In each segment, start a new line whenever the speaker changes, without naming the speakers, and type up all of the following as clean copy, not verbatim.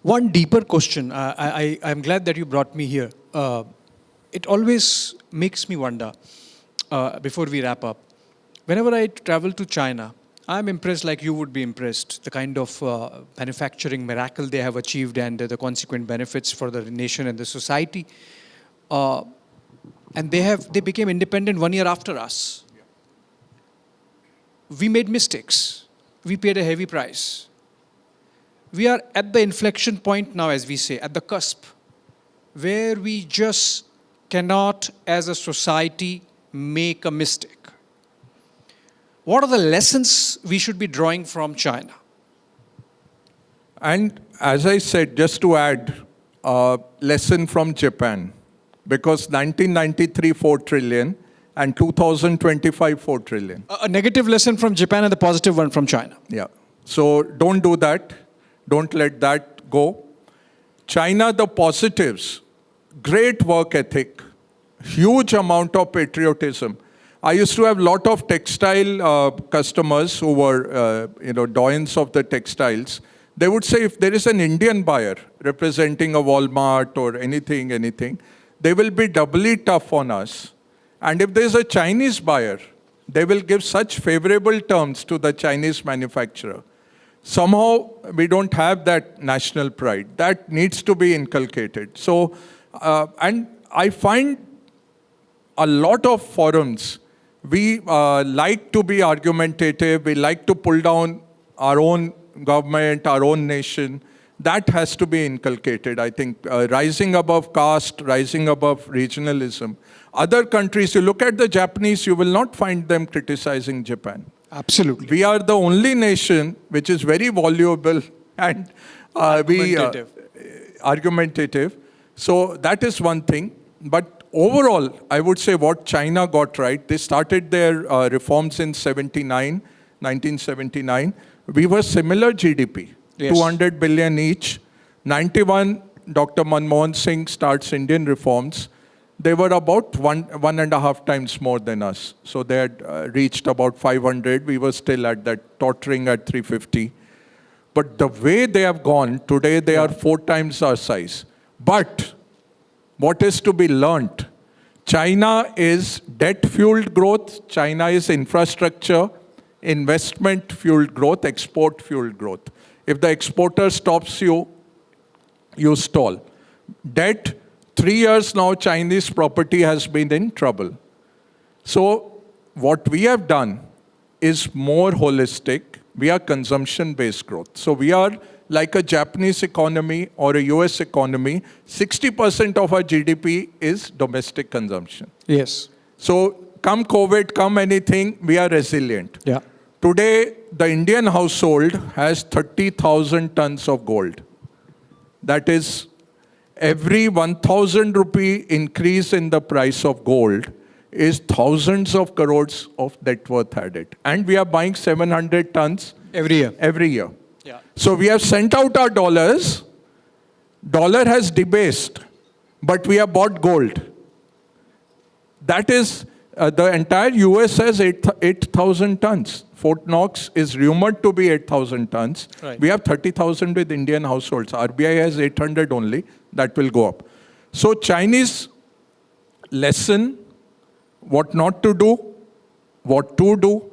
One deeper question. I'm glad that you brought me here. It always makes me wonder, before we wrap up, whenever I travel to China, I'm impressed like you would be impressed, the kind of manufacturing miracle they have achieved and the consequent benefits for the nation and the society. And they became independent 1 year after us. We made mistakes. We paid a heavy price. We are at the inflection point now, as we say, at the cusp, where we just cannot, as a society, make a mistake. What are the lessons we should be drawing from China?
And as I said, just to add, a lesson from Japan, because 1993, 4 trillion, and 2025, 4 trillion.
A negative lesson from Japan and the positive one from China.
Yeah. So don't do that. Don't let that go. China, the positives, great work ethic, huge amount of patriotism. I used to have a lot of textile customers who were, doyens of the textiles. They would say if there is an Indian buyer representing a Walmart or anything, they will be doubly tough on us. And if there is a Chinese buyer, they will give such favorable terms to the Chinese manufacturer. Somehow, we don't have that national pride. That needs to be inculcated. So, and I find a lot of forums, we like to be argumentative, we like to pull down our own government, our own nation. That has to be inculcated, I think. Rising above caste, rising above regionalism. Other countries, you look at the Japanese, you will not find them criticizing Japan.
Absolutely.
We are the only nation which is very voluble and argumentative. So that is one thing. But overall, I would say what China got right, they started their reforms in 1979. We were similar GDP, yes. 200 billion each. 91, Dr. Manmohan Singh starts Indian reforms. They were about one and a half times more than us. So they had reached about 500. We were still at that, tottering at 350. But the way they have gone, today they are 4 times our size. But what is to be learnt? China is debt-fueled growth. China is infrastructure, investment-fueled growth, export-fueled growth. If the exporter stops you, you stall. Debt, 3 years now, Chinese property has been in trouble. So what we have done is more holistic. We are consumption-based growth. So we are like a Japanese economy or a US economy. 60% of our GDP is domestic consumption.
Yes.
So come COVID, come anything, we are resilient.
Yeah.
Today, the Indian household has 30,000 tons of gold. That is, every 1,000 rupee increase in the price of gold is thousands of crores of net worth added. And we are buying 700 tons
every year.
Every year.
Yeah.
So we have sent out our dollars. Dollar has debased, but we have bought gold. That is, the entire US has 8,000 tons. Fort Knox is rumored to be 8,000 tons.
Right.
We have 30,000 with Indian households. RBI has 800 only. That will go up. So Chinese lesson, what not to do, what to do,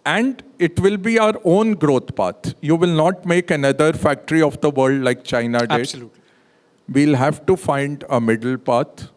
and it will be our own growth path. You will not make another factory of the world like China did.
Absolutely.
We'll have to find a middle path.